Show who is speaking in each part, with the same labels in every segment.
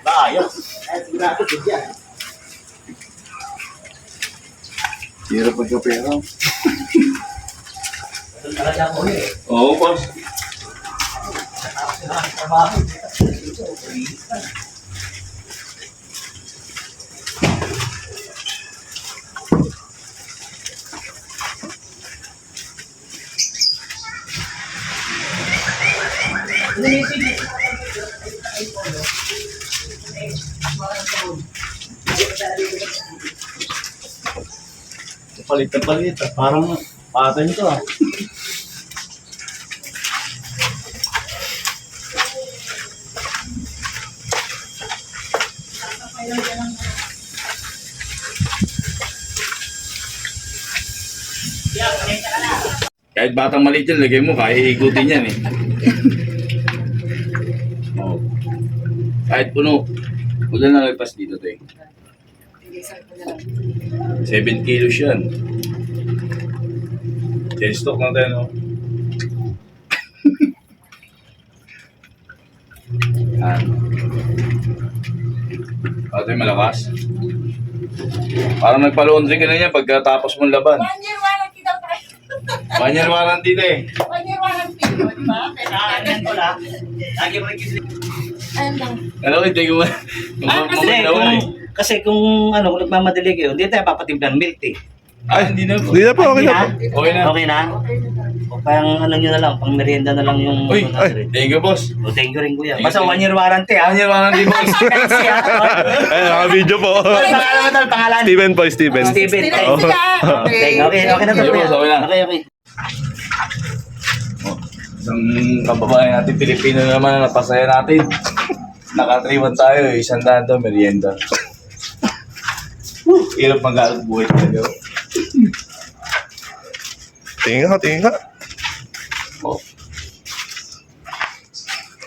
Speaker 1: Ayos. Sigurado ko dyan.
Speaker 2: Hirap pagkapera.
Speaker 1: Talaga ako eh.
Speaker 2: Oo, boss.
Speaker 1: Trabaho.
Speaker 2: Palit na palit. Parang patay nito ah. Kahit batang maliit yan, lagay mo, kaya ikutin yan eh. Oh. Kahit puno. Wala na lagpas dito to eh. 7 kilos yan. Then stock na tayo, no? Yan. Ito yung malakas. Parang nagpa-laundry ka na niya pagkatapos mong laban.
Speaker 3: 1 year warranty daw tayo.
Speaker 2: 1 year warranty na eh.
Speaker 3: 1 year warranty, di ba?
Speaker 1: Kailangan ko lang. Lagi mo nagkisip.
Speaker 3: Ayun lang.
Speaker 2: Ano, hindi ko ma...
Speaker 1: Kasi kung ano, kung nagmamadali kayo, hindi tayo papatimplan milk tea.
Speaker 2: Ay, hindi na po.
Speaker 4: Hindi na po, okay na po.
Speaker 2: Okay na.
Speaker 1: Okay na? O pang ano nyo na lang, pang merienda na lang yung...
Speaker 2: Uy,
Speaker 1: ano natin.
Speaker 2: thank you, boss.
Speaker 1: O, thank you rin kuya.
Speaker 2: Thank
Speaker 1: Basta
Speaker 2: you.
Speaker 1: 1 year warranty ha.
Speaker 2: 1 year warranty, boss.
Speaker 1: Kasi ha.
Speaker 4: Ay, naka-video po.
Speaker 1: Pangalan mo tol, pangalan.
Speaker 4: Steven po, Steven.
Speaker 1: Steven.
Speaker 3: Steven sila.
Speaker 1: Okay, okay na to.
Speaker 2: Sige,
Speaker 1: kuya.
Speaker 2: boss, okay na.
Speaker 1: Okay.
Speaker 2: Isang kababayan natin, Pilipino na naman na napasaya natin. Naka-3-1 tayo, 100 daw, merienda. Hirap mag-aalok buhay talaga.
Speaker 4: Tingin ka, tingin ka.
Speaker 2: Oh.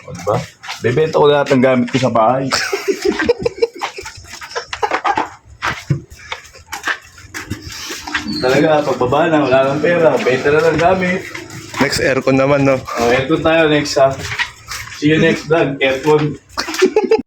Speaker 2: O, diba? Bebenta ko lahat ng gamit ko sa bahay. Talaga, pagbaba na, wala nang pera. Benta na ng gamit.
Speaker 4: Next aircon naman, no?
Speaker 2: Oh, aircon tayo next ha. See you next vlog, aircon.